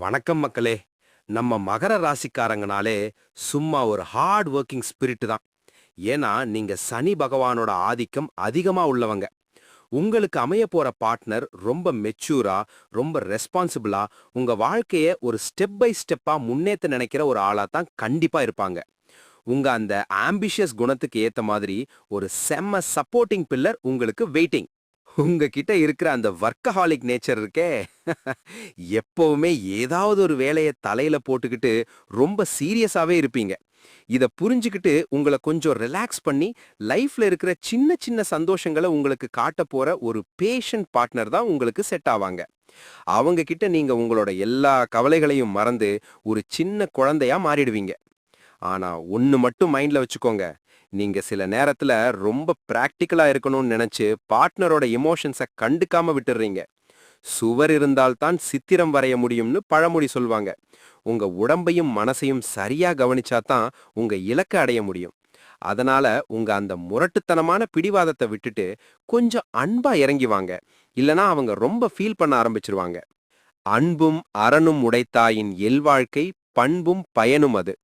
வணக்கம் மக்களே. நம்ம மகர ராசிக்காரங்கனாலே சும்மா ஒரு ஹார்ட் ஒர்க்கிங் ஸ்பிரிட் தான். ஏன்னா நீங்க சனி பகவானோட ஆதிக்கம் அதிகமா உள்ளவங்க. உங்களுக்கு அமைய போற பார்ட்னர் ரொம்ப மெச்சூரா, ரொம்ப ரெஸ்பான்சிபிளா, உங்க வாழ்க்கைய ஒரு ஸ்டெப் பை ஸ்டெப்பா முன்னேத்த நினைக்கிற ஒரு ஆளா தான் கண்டிப்பா இருப்பாங்க. உங்க அந்த ஆம்பிஷியஸ் குணத்துக்கு ஏத்த மாதிரி ஒரு செம்ம சப்போர்ட்டிங் பில்லர் உங்களுக்கு வெயிட்டிங். உங்ககிட்ட இருக்கிற அந்த வொர்க்கஹாலிக் நேச்சர் இருக்கே, எப்பவுமே ஏதாவது ஒரு வேலைய தலையில போட்டுக்கிட்டு ரொம்ப சீரியஸாவே இருப்பீங்க. இத புரிஞ்சுகிட்டு உங்கள கொஞ்சம் ரிலாக்ஸ் பண்ணி லைஃப்ல இருக்கிற சின்ன சின்ன சந்தோஷங்கள உங்களுக்கு காட்டப் போற ஒரு பேஷண்ட் பார்ட்னர் தான் உங்களுக்கு செட் ஆவாங்க. அவங்க கிட்ட நீங்க உங்களோட எல்லா கவலைகளையும் மறந்து ஒரு சின்ன குழந்தையா மாறிடுவீங்க. ஆனா ஒண்ணு மட்டும் மைண்ட்ல வச்சுக்கோங்க. நீங்க சில நேரத்துல ரொம்ப பிராக்டிகலா இருக்கணும்னு நினைச்சு பார்ட்னரோட எமோஷன்ஸ கண்டுக்காம விட்டுறீங்க. சுவர் இருந்தால் தான் சித்திரம் வரைய முடியும்னு பழமொழி சொல்வாங்க. உங்க உடம்பையும் மனசையும் சரியா கவனிச்சா தான் உங்க இலக்க அடைய முடியும். அதனால உங்க அந்த முரட்டுத்தனமான பிடிவாதத்தை விட்டுட்டு கொஞ்சம் அன்பா இறங்கி வாங்க. இல்லனா அவங்க ரொம்ப ஃபீல் பண்ண ஆரம்பிச்சிருவாங்க. அன்பும் அறனும் உடைத்தாயின் எல்வாழ்க்கை பண்பும் பயனும் அது.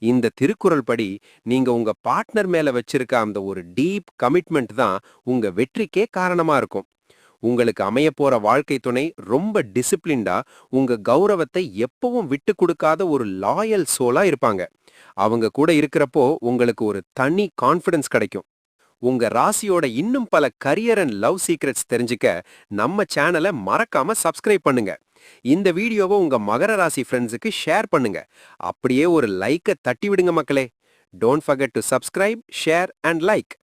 இந்த திருக்குறள் படி நீங்க உங்க பார்ட்னர் மேல வச்சிருக்க அந்த ஒரு டீப் கமிட்மெண்ட் தான் உங்க வெற்றிக்கே காரணமா இருக்கும். உங்களுக்கு அமைய போற வாழ்க்கை துணை ரொம்ப டிசிப்ளின்டா, உங்க கௌரவத்தை எப்பவும் விட்டு கொடுக்காத ஒரு லாயல் சோலா இருப்பாங்க. அவங்க கூட இருக்கிறப்போ உங்களுக்கு ஒரு தனி கான்ஃபிடன்ஸ் கிடைக்கும். உங்க ராசியோட இன்னும் பல கரியர் அண்ட் லவ் சீக்ரெட்ஸ் தெரிஞ்சுக்க நம்ம சேனலை மறக்காம சப்ஸ்கிரைப் பண்ணுங்க. இந்த வீடியோவை உங்க மகர ராசி ஃப்ரெண்ட்ஸுக்கு ஷேர் பண்ணுங்க. அப்படியே ஒரு லைக்கை தட்டி விடுங்க மக்களே. Don't forget to subscribe, share and like.